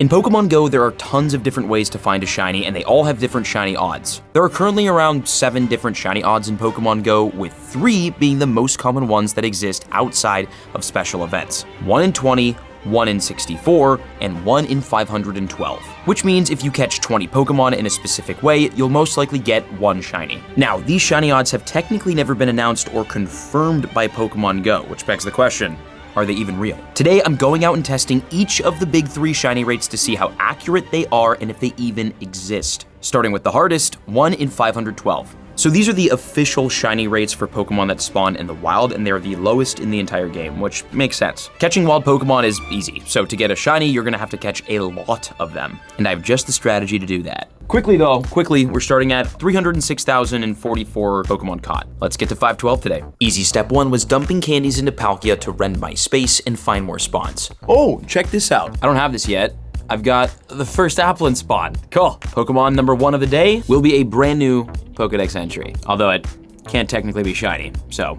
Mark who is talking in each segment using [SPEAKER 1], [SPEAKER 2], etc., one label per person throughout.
[SPEAKER 1] In Pokemon Go, there are tons of different ways to find a shiny, and they all have different shiny odds. There are currently around 7 different shiny odds in Pokemon Go, with 3 being the most common ones that exist outside of special events. 1 in 20, 1 in 64, and 1 in 512. Which means if you catch 20 Pokemon in a specific way, you'll most likely get 1 shiny. Now, these shiny odds have technically never been announced or confirmed by Pokemon Go, which begs the question, are they even real? Today, I'm going out and testing each of the big 3 shiny rates to see how accurate they are and if they even exist. Starting with the hardest, 1 in 512. So these are the official shiny rates for Pokemon that spawn in the wild, and they're the lowest in the entire game, which makes sense. Catching wild Pokemon is easy, so to get a shiny, you're gonna have to catch a lot of them, and I have just the strategy to do that. Quickly, we're starting at 306,044 Pokemon caught. Let's get to 512 today. Easy step 1 was dumping candies into Palkia to rend my space and find more spawns. Oh, check this out. I don't have this yet. I've got the first Applin spawn. Cool. Pokemon number 1 of the day will be a brand new Pokedex entry, although it can't technically be shiny, so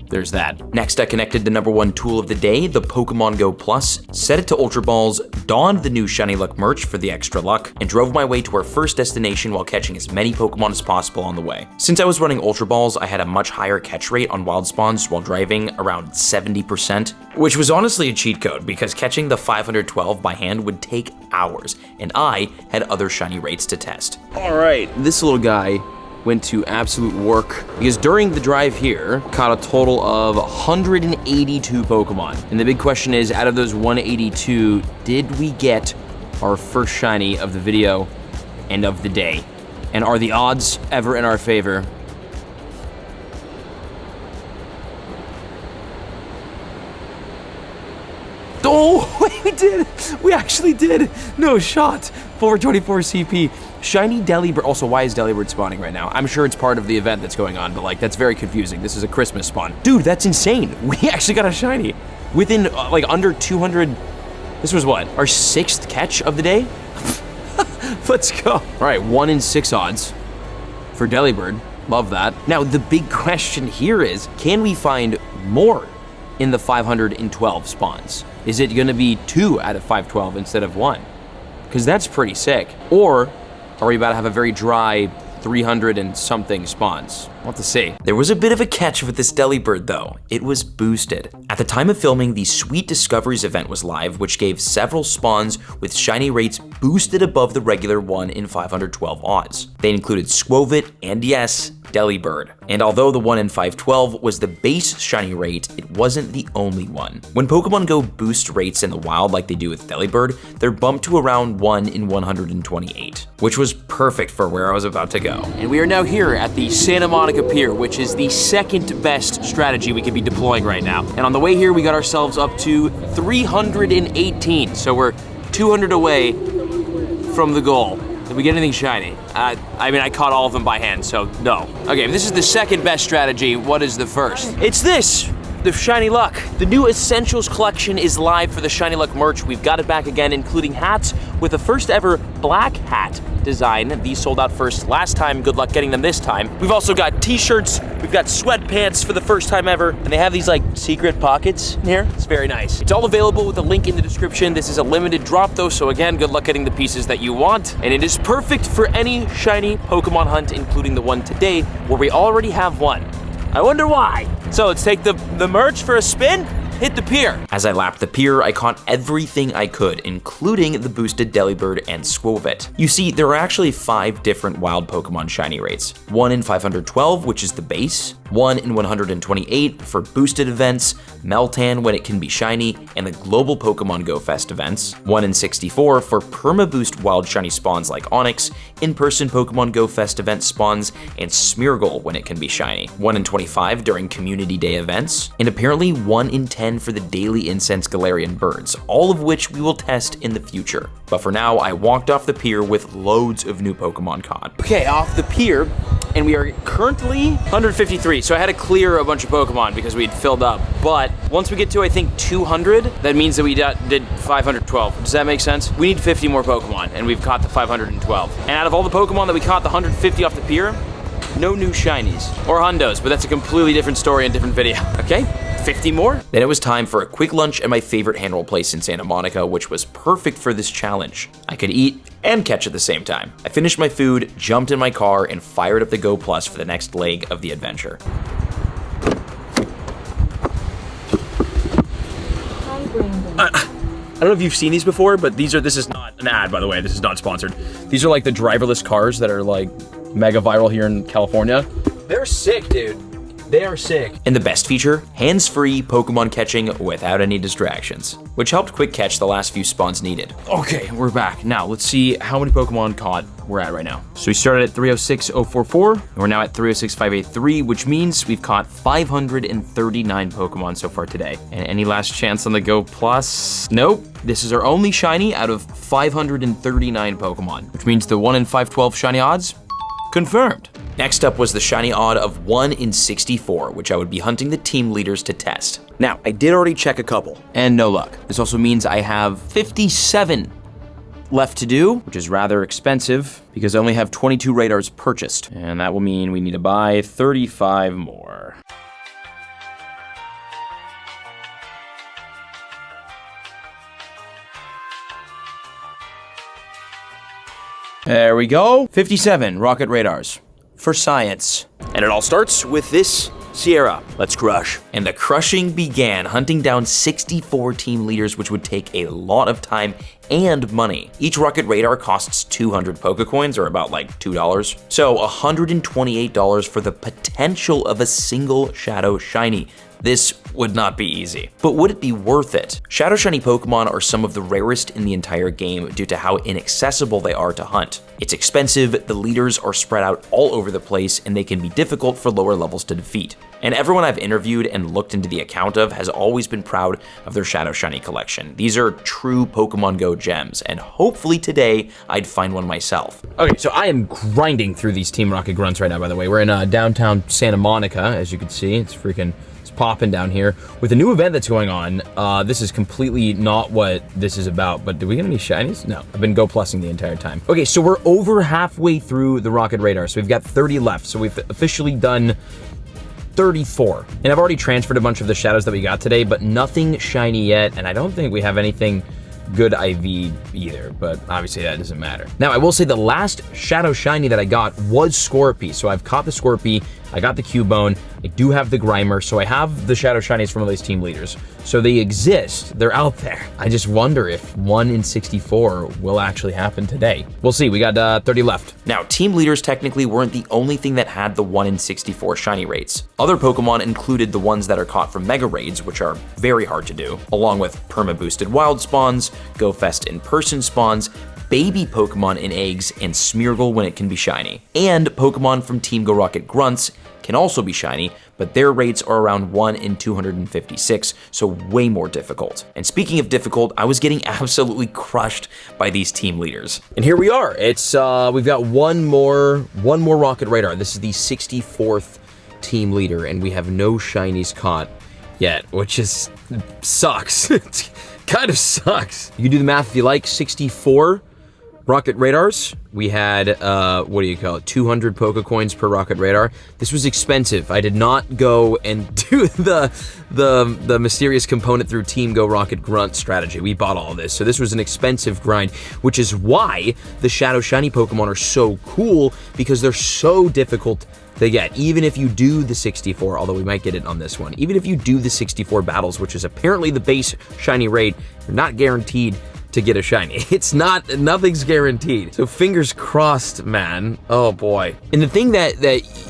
[SPEAKER 1] there's that. Next, I connected the number 1 tool of the day, the Pokemon Go Plus, set it to Ultra Balls, donned the new Shiny Luck merch for the extra luck, and drove my way to our first destination while catching as many Pokemon as possible on the way. Since I was running Ultra Balls, I had a much higher catch rate on wild spawns while driving, around 70%, which was honestly a cheat code because catching the 512 by hand would take hours, and I had other shiny rates to test. All right, this little guy went to absolute work because during the drive here, caught a total of 182 Pokemon. And the big question is, out of those 182, did we get our first shiny of the video and of the day? And are the odds ever in our favor? Oh, wait, we did! We actually did! No shot! 424 CP. Shiny Delibird. Also, why is Delibird spawning right now? I'm sure it's part of the event that's going on, but like, that's very confusing. This is a Christmas spawn. Dude, that's insane. We actually got a shiny. Within like under 200, this was what? Our 6th catch of the day? Let's go. All right, 1 in 6 odds for Delibird. Love that. Now, the big question here is, can we find more in the 512 spawns? Is it gonna be 2 out of 512 instead of 1? Because that's pretty sick. Or are we about to have a very dry 300 and something spawns? We'll have to see. There was a bit of a catch with this Delibird though. It was boosted. At the time of filming, the Sweet Discoveries event was live, which gave several spawns with shiny rates boosted above the regular 1 in 512 odds. They included Squovit and yes, Delibird. And although the 1 in 512 was the base shiny rate, it wasn't the only one. When Pokemon Go boost rates in the wild like they do with Delibird, they're bumped to around 1 in 128, which was perfect for where I was about to go. And we are now here at the Santa Monica Pier, which is the 2nd best strategy we could be deploying right now. And on the way here, we got ourselves up to 318, so we're 200 away from the goal. Did we get anything shiny? I mean, I caught all of them by hand, so no. Okay, if this is the 2nd best strategy, what is the first? It's this, the Shiny Luck. The new Essentials collection is live for the Shiny Luck merch. We've got it back again, including hats with the first ever black hat design. These sold out first last time. Good luck getting them this time. We've also got t-shirts, we've got sweatpants for the first time ever, and they have these like secret pockets in here. It's very nice. It's all available with a link in the description. This is a limited drop though, so again, good luck getting the pieces that you want. And it is perfect for any shiny Pokemon hunt, including the one today, where we already have one. I wonder why. So let's take the merch for a spin. Hit the pier. As I lapped the pier, I caught everything I could, including the boosted Delibird and Squovit. You see, there are actually 5 different wild Pokemon shiny rates. 1 in 512, which is the base, 1 in 128 for boosted events, Meltan when it can be shiny, and the global Pokemon Go Fest events, 1 in 64 for perma-boost wild shiny spawns like Onix, in-person Pokemon Go Fest event spawns, and Smeargle when it can be shiny, 1 in 25 during Community Day events, and apparently 1 in 10 for the daily incense Galarian birds, all of which we will test in the future. But for now, I walked off the pier with loads of new Pokemon caught. Okay, off the pier, and we are currently 153, so I had to clear a bunch of Pokemon because we had filled up. But once we get to, I think, 200, that means that we did 512. Does that make sense? We need 50 more Pokemon, and we've caught the 512. And out of all the Pokemon that we caught, the 150 off the pier, no new shinies. Or hundos, but that's a completely different story and different video. Okay, 50 more. Then it was time for a quick lunch at my favorite hand roll place in Santa Monica, which was perfect for this challenge. I could eat and catch at the same time. I finished my food, jumped in my car, and fired up the Go Plus for the next leg of the adventure. I don't know if you've seen these before, but this is not an ad, by the way. This is not sponsored. These are like the driverless cars that are like mega viral here in California. They're sick, dude. They are sick. And the best feature, hands-free Pokemon catching without any distractions, which helped quick catch the last few spawns needed. Okay, we're back. Now, let's see how many Pokemon caught we're at right now. So we started at 306,044, and we're now at 306,583, which means we've caught 539 Pokemon so far today. And any last chance on the Go Plus? Nope. This is our only shiny out of 539 Pokemon, which means the 1 in 512 shiny odds, confirmed. Next up was the shiny odd of 1 in 64, which I would be hunting the team leaders to test. Now, I did already check a couple, and no luck. This also means I have 57 left to do, which is rather expensive because I only have 22 radars purchased, and that will mean we need to buy 35 more. There we go, 57 rocket radars. For science. And it all starts with this Sierra. Let's crush. And the crushing began, hunting down 64 team leaders, which would take a lot of time and money. Each rocket radar costs 200 Pokecoins, or about like $2. So $128 for the potential of a single Shadow Shiny. This would not be easy. But would it be worth it? Shadow Shiny Pokemon are some of the rarest in the entire game due to how inaccessible they are to hunt. It's expensive, the leaders are spread out all over the place, and they can be difficult for lower levels to defeat. And everyone I've interviewed and looked into the account of has always been proud of their Shadow Shiny collection. These are true Pokemon Go gems, and hopefully today I'd find one myself. Okay, so I am grinding through these Team Rocket grunts right now, by the way. We're in downtown Santa Monica, as you can see. It's popping down here with a new event that's going on. This is completely not what this is about, but did we get any shinies? No, I've been Go Plussing the entire time. Okay, so we're over halfway through the rocket radar, so we've got 30 left, so we've officially done 34. And I've already transferred a bunch of the shadows that we got today, but nothing shiny yet, and I don't think we have anything good IV either, but obviously that doesn't matter. Now, I will say the last Shadow Shiny that I got was Scorpy, so I've caught the Scorpy, I got the Cubone, I do have the Grimer, so I have the Shadow Shinies from all these team leaders. So they exist, they're out there. I just wonder if 1 in 64 will actually happen today. We'll see, we got 30 left. Now, team leaders technically weren't the only thing that had the 1 in 64 shiny rates. Other Pokemon included the ones that are caught from Mega Raids, which are very hard to do, along with perma-boosted wild spawns, GoFest in-person spawns, baby Pokemon in eggs, and Smeargle when it can be shiny. And Pokemon from Team Go Rocket grunts can also be shiny, but their rates are around 1 in 256, so way more difficult. And speaking of difficult, I was getting absolutely crushed by these team leaders. And here we are. It's we've got one more rocket radar. This is the 64th team leader, and we have no shinies caught yet, which is sucks. It kind of sucks. You can do the math if you like. 64 rocket radars. We had, 200 Pokecoins per rocket radar. This was expensive. I did not go and do the mysterious component through Team Go Rocket grunt strategy. We bought all of this. So this was an expensive grind, which is why the Shadow Shiny Pokemon are so cool, because they're so difficult to get. Even if you do the 64, although we might get it on this one, even if you do the 64 battles, which is apparently the base shiny rate, you're not guaranteed to get a shiny. Nothing's guaranteed. So fingers crossed, man. Oh boy. And the thing that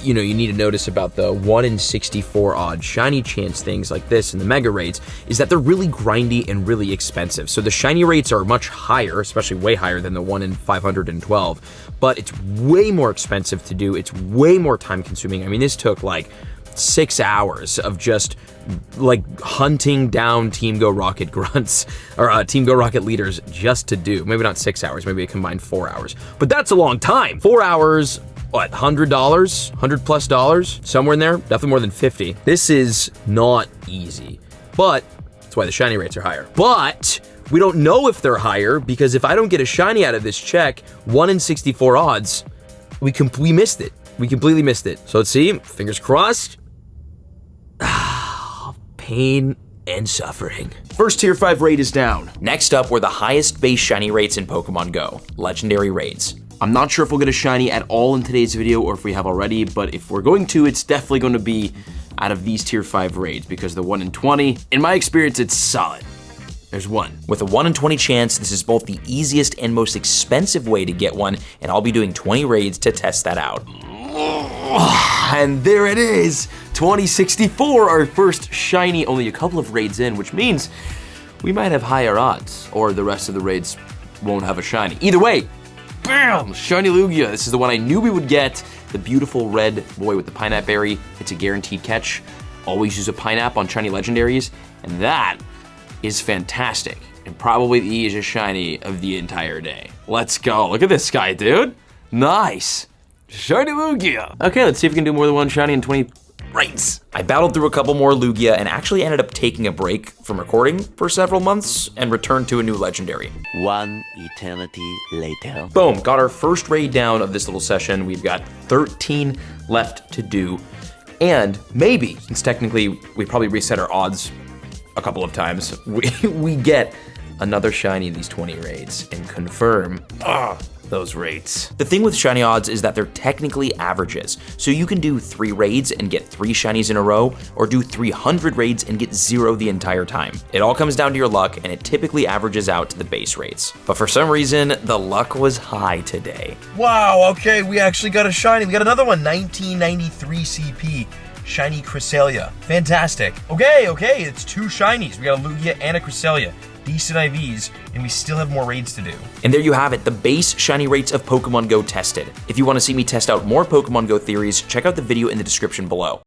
[SPEAKER 1] you need to notice about the 1 in 64 odd shiny chance things like this and the Mega Raids is that they're really grindy and really expensive. So the shiny rates are much higher, especially way higher than the 1 in 512, but it's way more expensive to do. It's way more time consuming. I mean, this took like 6 hours of just like hunting down Team Go Rocket grunts or Team Go Rocket leaders just to do. Maybe not 6 hours, maybe a combined 4 hours, but that's a long time. 4 hours, what, $100, $100+, somewhere in there, definitely more than 50. This is not easy, but that's why the shiny rates are higher. But we don't know if they're higher, because if I don't get a shiny out of this check, 1 in 64 odds, we missed it. We completely missed it. So let's see. Fingers crossed. Pain and suffering. First tier 5 raid is down. Next up were the highest base shiny rates in Pokemon Go, legendary raids. I'm not sure if we'll get a shiny at all in today's video or if we have already, but if we're going to, it's definitely going to be out of these tier 5 raids because the 1 in 20, in my experience, it's solid. There's one. With a 1 in 20 chance, this is both the easiest and most expensive way to get one, and I'll be doing 20 raids to test that out. And there it is, 2064, our first shiny, only a couple of raids in, which means we might have higher odds, or the rest of the raids won't have a shiny. Either way, bam, shiny Lugia. This is the one I knew we would get, the beautiful red boy with the pineapple berry. It's a guaranteed catch. Always use a pineapple on shiny legendaries, and that is fantastic, and probably the easiest shiny of the entire day. Let's go, look at this guy, dude. Nice. Shiny Lugia. Okay, let's see if we can do more than one shiny in 20 raids. I battled through a couple more Lugia and actually ended up taking a break from recording for several months and returned to a new legendary.
[SPEAKER 2] One eternity later.
[SPEAKER 1] Boom, got our first raid down of this little session. We've got 13 left to do. And maybe, since technically we probably reset our odds a couple of times, we get another shiny in these 20 raids and confirm those rates. The thing with shiny odds is that they're technically averages, so you can do 3 raids and get 3 shinies in a row, or do 300 raids and get 0 the entire time. It all comes down to your luck, and it typically averages out to the base rates. But for some reason, the luck was high today.
[SPEAKER 3] Wow, okay, we actually got a shiny. We got another one, 1993 CP. Shiny Cresselia. Fantastic. Okay, it's 2 shinies. We got a Lugia and a Cresselia. Decent IVs, and we still have more raids to do.
[SPEAKER 1] And there you have it, the base shiny rates of Pokemon Go tested. If you want to see me test out more Pokemon Go theories, check out the video in the description below.